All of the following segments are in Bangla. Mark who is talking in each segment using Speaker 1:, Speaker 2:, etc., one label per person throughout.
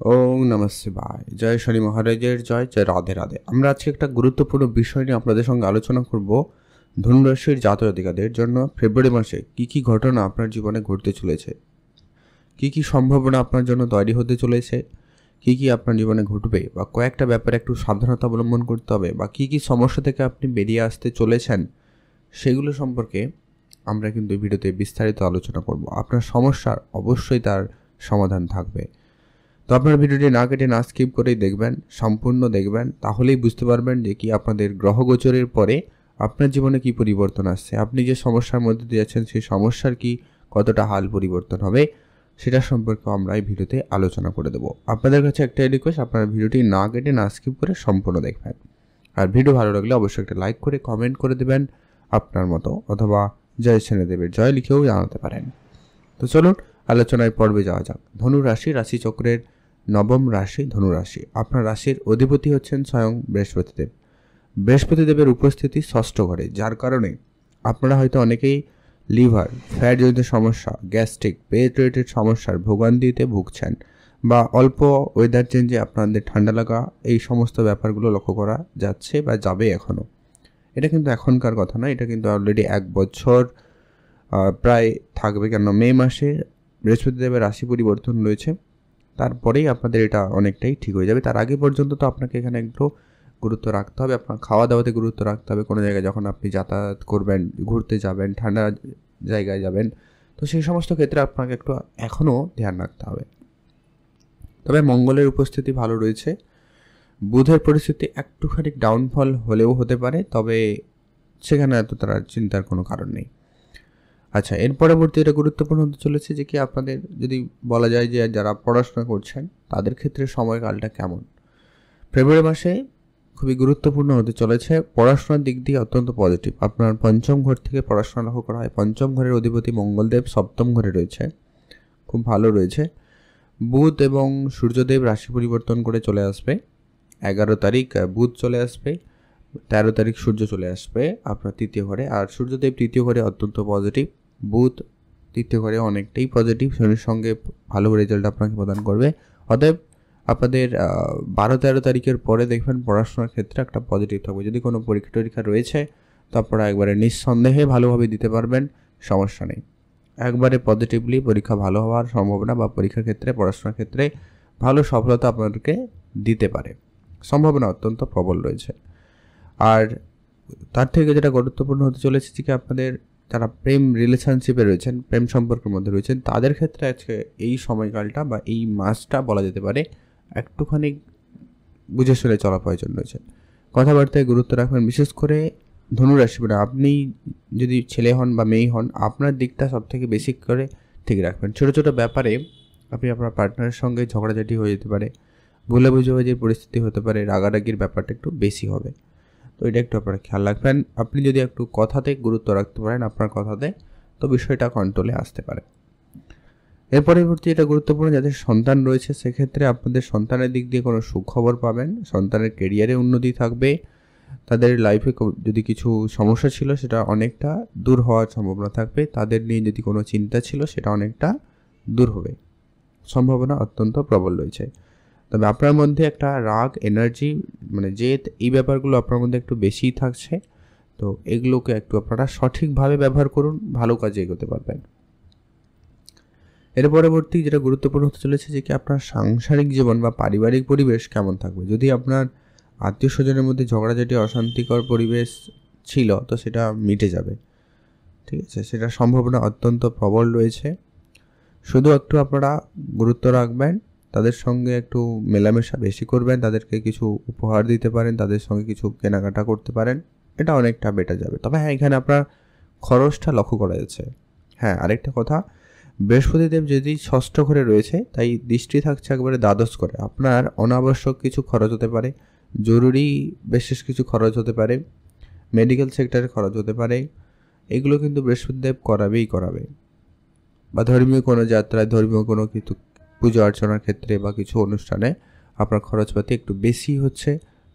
Speaker 1: ওম নমঃ শিবায়। জয় শনি মহারাজের জয়, জয় রাধে রাধে। আমরা আজকে একটা গুরুত্বপূর্ণ বিষয় নিয়ে আপনাদের সঙ্গে আলোচনা করব। ধনুরাশির জাতক জাতিকাদের জন্য ফেব্রুয়ারি মাসে কি কি ঘটনা আপনার জীবনে ঘটতে চলেছে, কি কি সম্ভাবনা আপনার জন্য তৈরি হতে চলেছে, কি কি আপনার জীবনে ঘটবে, বা কয়েকটা ব্যাপারে একটু সাবধানতা অবলম্বন করতে হবে, বা কি কি সমস্যা থেকে আপনি বেরিয়ে আসতে চলেছেন, সেগুলো সম্পর্কে আমরা কিন্তু এই ভিডিওতে বিস্তারিত আলোচনা করব। আপনার সমস্যার অবশ্যই তার সমাধান থাকবে। তো আপনার ভিডিওটি না কেটে না স্কিপ করেই দেখবেন, সম্পূর্ণ দেখবেন, তাহলেই বুঝতে পারবেন যে কি আপনাদের গ্রহগোচরের পরে আপনার জীবনে কি পরিবর্তন আসছে, আপনি যে সমস্যার মধ্যে দিয়ে যাচ্ছেন সেই সমস্যার কি কতটা হাল পরিবর্তন হবে, সেটা সম্পর্কে আমরা এই ভিডিওতে আলোচনা করে দেবো। আপনাদের কাছে একটাই রিকোয়েস্ট, আপনারা ভিডিওটি না কেটে না স্কিপ করে সম্পূর্ণ দেখবেন। আর ভিডিও ভালো লাগলে অবশ্যই একটা লাইক করে কমেন্ট করে দেবেন আপনার মতো, অথবা জয় শনিদেবের জয় লিখেও জানাতে পারেন। তো চলুন আলোচনায় পর্বে যাওয়া যাক। ধনু রাশি, রাশিচক্রের নবম রাশি ধনু রাশি। আপনার রাশির অধিপতি হচ্ছেন স্বয়ং বৃহস্পতিদেব। বৃহস্পতিদেবের উপস্থিতি ষষ্ঠ ঘরে, যার কারণে আপনারা হয়তো অনেকেই লিভার, ফ্যাটজনিত সমস্যা, গ্যাস্ট্রিক, পেট রিলেটেড সমস্যার ভোগান্তিতে ভুগছেন, বা অল্প ওয়েদার চেঞ্জে আপনাদের ঠান্ডা লাগা, এই সমস্ত ব্যাপারগুলো লক্ষ্য করা যাচ্ছে বা যাবে এখনও। এটা কিন্তু এখনকার কথা না, এটা কিন্তু অলরেডি 1 বছর প্রায় থাকবে। কেন, মে মাসে বৃহস্পতিদেবের রাশি পরিবর্তন রয়েছে, তারপরেই আপনাদের এটা অনেকটাই ঠিক হয়ে যাবে। তার আগে পর্যন্ত তো আপনাকে এখানে একটু গুরুত্ব রাখতে হবে, আপনার খাওয়া দাওয়াতে গুরুত্ব রাখতে হবে। কোনো জায়গায় যখন আপনি যাতায়াত করবেন, ঘুরতে যাবেন, ঠান্ডা জায়গায় যাবেন, তো সেই সমস্ত ক্ষেত্রে আপনাকে একটু এখনও ধ্যান রাখতে হবে। তবে মঙ্গলের উপস্থিতি ভালো রয়েছে। বুধের পরিস্থিতি একটুখানি ডাউনফল হলেও হতে পারে, তবে সেখানে এত তার চিন্তার কোনো কারণ নেই। আচ্ছা, এর পরবর্তী এটা গুরুত্বপূর্ণ হতে চলেছে যে কি আপনাদের যদি বলা যায় যে যারা পড়াশোনা করছেন তাদের ক্ষেত্রে সময়কালটা কেমন। ফেব্রুয়ারি মাসে খুবই গুরুত্বপূর্ণ হতে চলেছে, পড়াশোনার দিক দিয়ে অত্যন্ত পজিটিভ। আপনার পঞ্চম ঘর থেকে পড়াশোনা লক্ষ্য করা হয়। পঞ্চম ঘরের অধিপতি মঙ্গলদেব সপ্তম ঘরে রয়েছে, খুব ভালো রয়েছে। বুধ এবং সূর্যদেব রাশি পরিবর্তন করে চলে আসবে। 11 তারিখ বুধ চলে আসবে, 13 তারিখ সূর্য চলে আসবে আপনার তৃতীয় ঘরে। আর সূর্যদেব তৃতীয় ঘরে অত্যন্ত পজিটিভ, বুধ তৃতীয় ঘরে অনেকটাই পজিটিভ, শনির সঙ্গে ভালো রেজাল্ট আপনাকে প্রদান করবে। অতএব আপনাদের 12-13 তারিখের পরে দেখবেন পড়াশোনার ক্ষেত্রে একটা পজিটিভ থাকবে। যদি কোনো পরীক্ষা টরীক্ষা রয়েছে তো আপনারা একবারে নিঃসন্দেহে ভালোভাবে দিতে পারবেন, সমস্যা নেই। একবারে পজিটিভলি পরীক্ষা ভালো হওয়ার সম্ভাবনা, বা পরীক্ষার ক্ষেত্রে পড়াশোনার ক্ষেত্রে ভালো সফলতা আপনাদেরকে দিতে পারে, সম্ভাবনা অত্যন্ত প্রবল রয়েছে। আর তার থেকে যেটা গুরুত্বপূর্ণ হতে চলেছে যে আপনাদের যারা প্রেম রিলেশনশিপে রয়েছেন, প্রেম সম্পর্কের মধ্যে রয়েছেন, তাদের ক্ষেত্রে আজকে এই সময়কালটা বা এই মাসটা বলা যেতে পারে একটুখানি বুঝে শুনে চলা প্রয়োজন রয়েছে। কথাবার্তায় গুরুত্ব রাখবেন, বিশেষ করে ধনুরাশি, মানে আপনি যদি ছেলে হন বা মেয়ে হন, আপনার দিকটা সবথেকে বেশি করে ঠিক রাখবেন। ছোটো ছোটো ব্যাপারে আপনি আপনার পার্টনারের সঙ্গে ঝগড়াঝাটি হয়ে যেতে পারে, ভুলে বুঝাবুঝির পরিস্থিতি হতে পারে, রাগারাগির ব্যাপারটা একটু বেশি হবে। তো এটা একটু আপনারা খেয়াল রাখবেন। আপনি যদি একটু কথাতে গুরুত্ব রাখতে পারেন আপনার কথাতে, তো বিষয়টা কন্ট্রোলে আসতে পারে। এর পরবর্তী এটা গুরুত্বপূর্ণ, যাদের সন্তান রয়েছে সেক্ষেত্রে আপনাদের সন্তানের দিক দিয়ে কোনো সুখবর পাবেন, সন্তানের কেরিয়ারে উন্নতি থাকবে, তাদের লাইফে যদি কিছু সমস্যা ছিল সেটা অনেকটা দূর হওয়ার সম্ভাবনা থাকবে, তাদের নিয়ে যদি কোনো চিন্তা ছিল সেটা অনেকটা দূর হবে, সম্ভাবনা অত্যন্ত প্রবল রয়েছে। তবে আপনার মধ্যে একটা রাগ, এনার্জি, মানে জেদ, এই ব্যাপারগুলো আপনার মধ্যে একটু বেশিই থাকছে। তো এগুলোকে একটু আপনারা সঠিকভাবে ব্যবহার করুন, ভালো কাজে এগোতে পারবেন। এর পরবর্তী যেটা গুরুত্বপূর্ণ হতে চলেছে যে কি আপনার সাংসারিক জীবন বা পারিবারিক পরিবেশ কেমন থাকবে। যদি আপনার আত্মীয় স্বজনের মধ্যে ঝগড়াঝাটি, অশান্তিকর পরিবেশ ছিল, তো সেটা মিটে যাবে, ঠিক আছে, সেটা সম্ভাবনা অত্যন্ত প্রবল রয়েছে। শুধু একটু আপনারা গুরুত্ব রাখবেন, তাদের সঙ্গে একটু মেলামেশা বেশি করবেন, তাদেরকে কিছু উপহার দিতে পারেন, তাদের সঙ্গে কিছু কেনাকাটা করতে পারেন, এটা অনেকটা বেটে যাবে। তবে হ্যাঁ, এখানে আপনার খরচটা লক্ষ্য করা যাচ্ছে। হ্যাঁ, আরেকটা কথা, বৃহস্পতিদেব যদি ষষ্ঠ ঘরে রয়েছে, তাই দৃষ্টি থাকছে একবারে দ্বাদশ করে। আপনার অনাবশ্যক কিছু খরচ হতে পারে, জরুরি বিশেষ কিছু খরচ হতে পারে, মেডিকেল সেক্টরে খরচ হতে পারে, এগুলো কিন্তু বৃহস্পতিদেব করাবে। বা ধর্মীয় কোনো যাত্রায়, ধর্মীয় কোনো কিছু পুজো অর্চনার ক্ষেত্রে বা কিছু অনুষ্ঠানে আপনার খরচপাতি একটু বেশি হচ্ছে,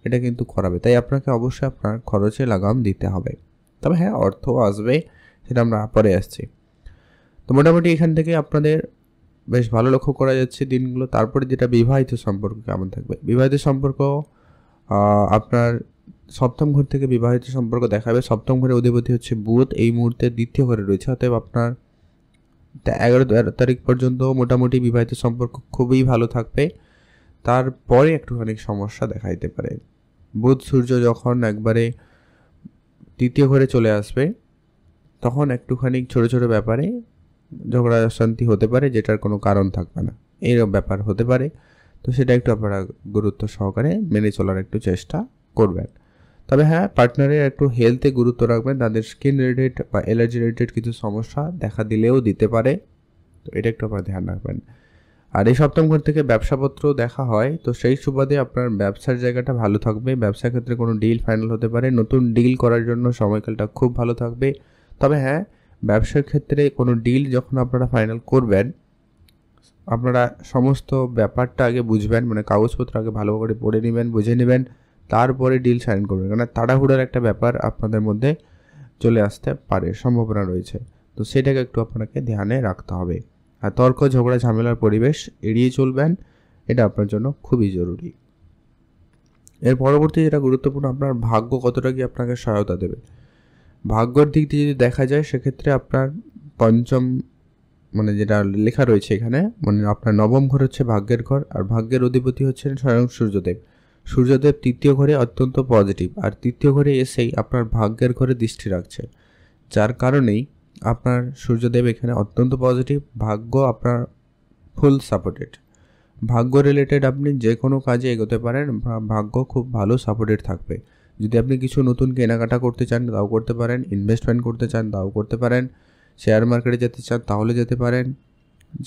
Speaker 1: এটা কিন্তু করাবে। তাই আপনাকে অবশ্যই আপনার খরচে লাগাম দিতে হবে। তবে হ্যাঁ, অর্থ আসবে, সেটা আমরা পরে আসছি। তো মোটামুটি এখান থেকে আপনাদের বেশ ভালো লক্ষ্য করা যাচ্ছে দিনগুলো। তারপরে যেটা বিবাহিত সম্পর্ক কেমন থাকবে, বিবাহিত সম্পর্ক আপনার সপ্তম ঘর থেকে বিবাহিত সম্পর্ক দেখাবে। সপ্তম ঘরের অধিপতি হচ্ছে বুধ, এই মুহূর্তে দ্বিতীয় ঘরে রয়েছে, অতএব আপনার 11 তারিখ পর্যন্ত মোটামুটি বিবাহিত সম্পর্ক খুবই ভালো থাকবে। তারপরে একটুখানি সমস্যা দেখা দিতে পারে। বুধ সূর্য যখন একবারে তৃতীয় ঘরে চলে আসবে তখন একটুখানি ছোট ছোট ব্যাপারে ঝগড়া অশান্তি হতে পারে, যেটার কোনো কারণ থাকবে না, এইরকম ব্যাপার হতে পারে। তো সেটা একটু আপনারা গুরুত্ব সহকারে মেনে চলার একটু চেষ্টা করবেন। তবে হ্যাঁ, পার্টনারের একটু হেলথে গুরুত্ব রাখবেন। তাদের স্কিন রিলেটেড বা অ্যালার্জি রিলেটেড কিছু সমস্যা দেখা দিলেও দিতে পারে, তো এটা একটু আপনারা ধ্যান রাখবেন। আর এই সপ্তম ঘর থেকে ব্যবসাপত্র দেখা হয়, তো সেই সুবাদে আপনার ব্যবসার জায়গাটা ভালো থাকবে। ব্যবসার ক্ষেত্রে কোনো ডিল ফাইনাল হতে পারে, নতুন ডিল করার জন্য সময়কালটা খুব ভালো থাকবে। তবে হ্যাঁ, ব্যবসার ক্ষেত্রে কোনো ডিল যখন আপনারা ফাইনাল করবেন, আপনারা সমস্ত ব্যাপারটা আগে বুঝবেন, মানে কাগজপত্র আগে ভালো করে পড়ে নেবেন, বুঝে নেবেন, তারপরে ডিল সাইন করবেন। কারণ তাড়াহুড়োর একটা ব্যাপার আপনাদের মধ্যে চলে আসতে পারে, সম্ভাবনা রয়েছে। তো সেটাকে একটু আপনাকে ধ্যানে রাখতে হবে। আর তর্ক ঝগড়া ঝামেলার পরিবেশ এড়িয়ে চলবেন, এটা আপনার জন্য খুবই জরুরি। এর পরবর্তী যেটা গুরুত্বপূর্ণ, আপনার ভাগ্য কতটা কি আপনাকে সহায়তা দেবে। ভাগ্যর দিক দিয়ে যদি দেখা যায়, সেক্ষেত্রে আপনার পঞ্চম, মানে যেটা লেখা রয়েছে এখানে, মানে আপনার নবম ঘর হচ্ছে ভাগ্যের ঘর, আর ভাগ্যের অধিপতি হচ্ছেন স্বয়ং সূর্যদেব। সূর্যদেব তৃতীয় ঘরে অত্যন্ত পজিটিভ, আর তৃতীয় ঘরে এসেই আপনার ভাগ্যের ঘরে দৃষ্টি রাখছে, যার কারণেই আপনার সূর্যদেব এখানে অত্যন্ত পজিটিভ। ভাগ্য আপনার ফুল সাপোর্টেড, ভাগ্য রিলেটেড আপনি যে কোনো কাজে এগোতে পারেন, ভাগ্য খুব ভালো সাপোর্টেড থাকবে। যদি আপনি কিছু নতুন কেনাকাটা করতে চান তাও করতে পারেন, ইনভেস্টমেন্ট করতে চান তাও করতে পারেন, শেয়ার মার্কেটে যেতে চান তাহলে যেতে পারেন,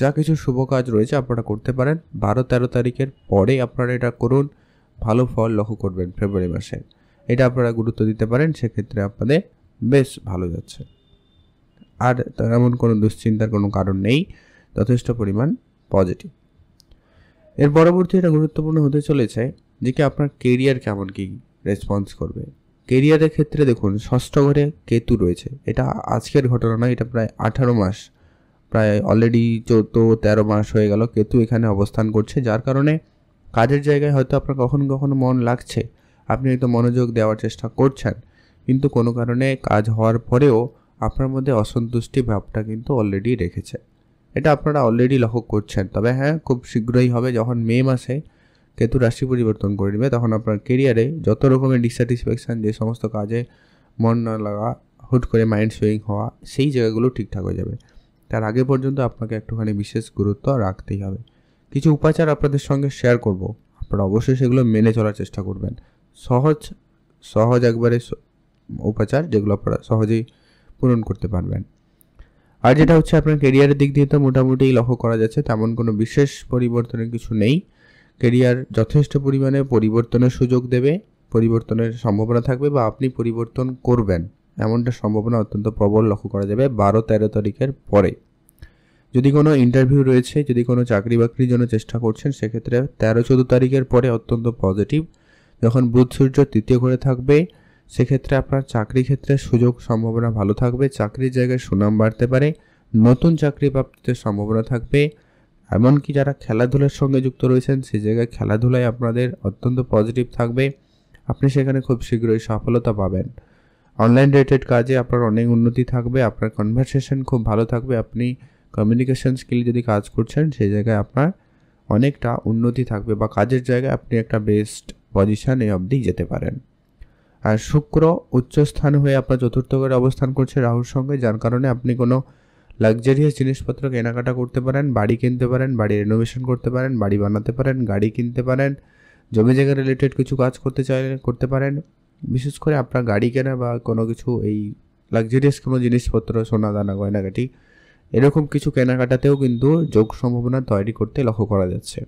Speaker 1: যা কিছু শুভ কাজ রয়েছে আপনারা করতে পারেন। 12-13 তারিখের পরে আপনারা এটা করুন, ভালো ফল লক্ষ্য করবেন ফেব্রুয়ারি মাসে। এটা আপনারা গুরুত্ব দিতে পারেন, সেক্ষেত্রে আপনাদের বেশ ভালো যাচ্ছে। আর তেমন কোনো দুশ্চিন্তার কোনো কারণ নেই, যথেষ্ট পরিমাণ পজিটিভ। এর পরবর্তী এটা গুরুত্বপূর্ণ হতে চলেছে যে কি আপনার কেরিয়ার কেমন কি রেসপন্স করবে। কেরিয়ারের ক্ষেত্রে দেখুন, ষষ্ঠ ঘরে কেতু রয়েছে। এটা আজকের ঘটনা নয়, এটা প্রায় 18 মাস, প্রায় অলরেডি 14-13 মাস হয়ে গেল কেতু এখানে অবস্থান করছে, যার কারণে কাজের জায়গায় হয়তো আপনার কখনো কখনো মন লাগছে, আপনি হয়তো মনোযোগ দেওয়ার চেষ্টা করছেন, কিন্তু কোনো কারণে কাজ হওয়ার পরেও আপনার মধ্যে অসন্তুষ্টি ভাবটা কিন্তু অলরেডি রেখেছে। এটা আপনারা অলরেডি লক্ষ্য করছেন। তবে হ্যাঁ, খুব শীঘ্রই হবে, যখন মে মাসে কেতু রাশি পরিবর্তন করে নেবে, তখন আপনার কেরিয়ারে যত রকমের ডিসস্যাটিসফ্যাকশান, যে সমস্ত কাজে মন না লাগা, হুট করে মাইন্ড সুইং হওয়া, সেই জায়গাগুলো ঠিকঠাক হয়ে যাবে। তার আগে পর্যন্ত আপনাকে একটুখানি বিশেষ গুরুত্ব রাখতেই হবে। কিছু উপাচার আপনাদের সঙ্গে শেয়ার করব, আপনারা অবশ্যই সেগুলো মেনে চলার চেষ্টা করবেন। সহজ একবারে উপাচার, যেগুলো আপনারা সহজেই পূরণ করতে পারবেন। আর যেটা হচ্ছে, আপনার কেরিয়ারের দিক দিয়ে তো মোটামুটি লক্ষ্য করা যাচ্ছে, তেমন কোনো বিশেষ পরিবর্তনের কিছু নেই। কেরিয়ার যথেষ্ট পরিমাণে পরিবর্তনের সুযোগ দেবে, পরিবর্তনের সম্ভাবনা থাকবে, বা আপনি পরিবর্তন করবেন এমনটা সম্ভাবনা অত্যন্ত প্রবল লক্ষ্য করা যাবে 12-13 তারিখের পরে। যদি কোনো ইন্টারভিউ রয়েছে, যদি কোনো চাকরি বাকরির জন্য চেষ্টা করছেন, সেক্ষেত্রে 13-14 তারিখের পরে অত্যন্ত পজিটিভ। যখন বুধ সূর্য তৃতীয় ঘরে থাকবে, সেক্ষেত্রে আপনার চাকরি ক্ষেত্রে সুযোগ সম্ভাবনা ভালো থাকবে, চাকরির জায়গায় সুনাম বাড়তে পারে, নতুন চাকরি প্রাপ্তিতে সম্ভাবনা থাকবে। এমনকি যারা খেলাধুলার সঙ্গে যুক্ত রয়েছেন, সেই জায়গায় খেলাধুলায় আপনাদের অত্যন্ত পজিটিভ থাকবে, আপনি সেখানে খুব শীঘ্রই সফলতা পাবেন। অনলাইন রিলেটেড কাজে আপনার অনেক উন্নতি থাকবে, আপনার কনভারসেশন খুব ভালো থাকবে, আপনি কমিউনিকেশন স্কিল যদি কাজ করছেন, সেই জায়গায় আপনার অনেকটা উন্নতি থাকবে, বা কাজের জায়গায় আপনি একটা বেস্ট পজিশানে অবধি যেতে পারেন। আর শুক্র উচ্চস্থান হয়ে আপনার চতুর্থ ঘরে অবস্থান করছে রাহুর সঙ্গে, যার কারণে আপনি কোনো লাক্সারিয়াস জিনিসপত্র কেনাকাটা করতে পারেন, বাড়ি কিনতে পারেন, বাড়ি রেনোভেশন করতে পারেন, বাড়ি বানাতে পারেন, গাড়ি কিনতে পারেন, জমি জায়গা রিলেটেড কিছু কাজ করতে চাইলে করতে পারেন। বিশেষ করে আপনার গাড়ি কেনা বা কোনো কিছু এই লাক্সারিয়াস কোনো জিনিসপত্র, সোনা দানা গয়নাগাটি, এরকম কিছু কেনাকাটাতেও কিন্তু যোগ সম্ভাবনা তৈরি করতে লক্ষ্য করা যাচ্ছে।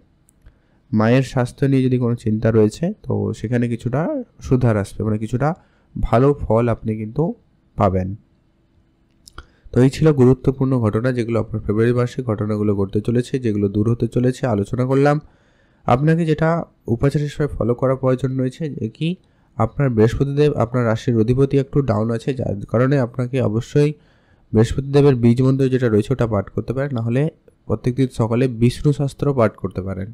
Speaker 1: মায়ের স্বাস্থ্য নিয়ে যদি কোনো চিন্তা রয়েছে, তো সেখানে কিছুটা সুধার আসবে, মানে কিছুটা ভালো ফল আপনি কিন্তু পাবেন। তো এই ছিল গুরুত্বপূর্ণ ঘটনা, যেগুলো আপনার ফেব্রুয়ারি মাসে ঘটনাগুলো ঘটতে চলেছে, যেগুলো দূর হতে চলেছে, আলোচনা করলাম। আপনাকে যেটা উপাচার হিসেবে ফলো করা প্রয়োজন রয়েছে, যে কি আপনার বৃহস্পতিদেব আপনার রাশির অধিপতি একটু ডাউন আছে, যার কারণে আপনাকে অবশ্যই বৃহস্পতিদেবের বীজ মন্ত্র যেটা রয়েছে ওটা পাঠ করতে পারেন, নাহলে প্রত্যেকদিন সকালে বিষ্ণু শাস্ত্র পাঠ করতে পারেন।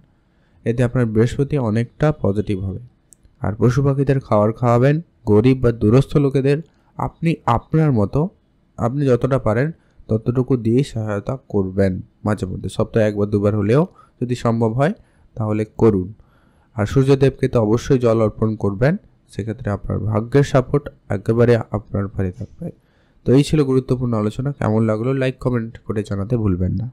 Speaker 1: এতে আপনার বৃহস্পতি অনেকটা পজিটিভ হবে। আর পশু পাখিদের খাবার খাওয়াবেন। গরিব বা দূরস্থ লোকেদের আপনি আপনার মতো আপনি যতটা পারেন ততটুকু দিয়েই সহায়তা করবেন। মাঝে মধ্যে সপ্তাহে 1 বা 2 বার হলেও যদি সম্ভব হয় তাহলে করুন। আর সূর্যদেবকে তো অবশ্যই জল অর্পণ করবেন। সেক্ষেত্রে আপনার ভাগ্যের সাপোর্ট একেবারে আপনার ভারে থাকবে। তো এই ছিল গুরুত্বপূর্ণ আলোচনা। কেমন লাগলো লাইক কমেন্ট করে জানাতে ভুলবেন না।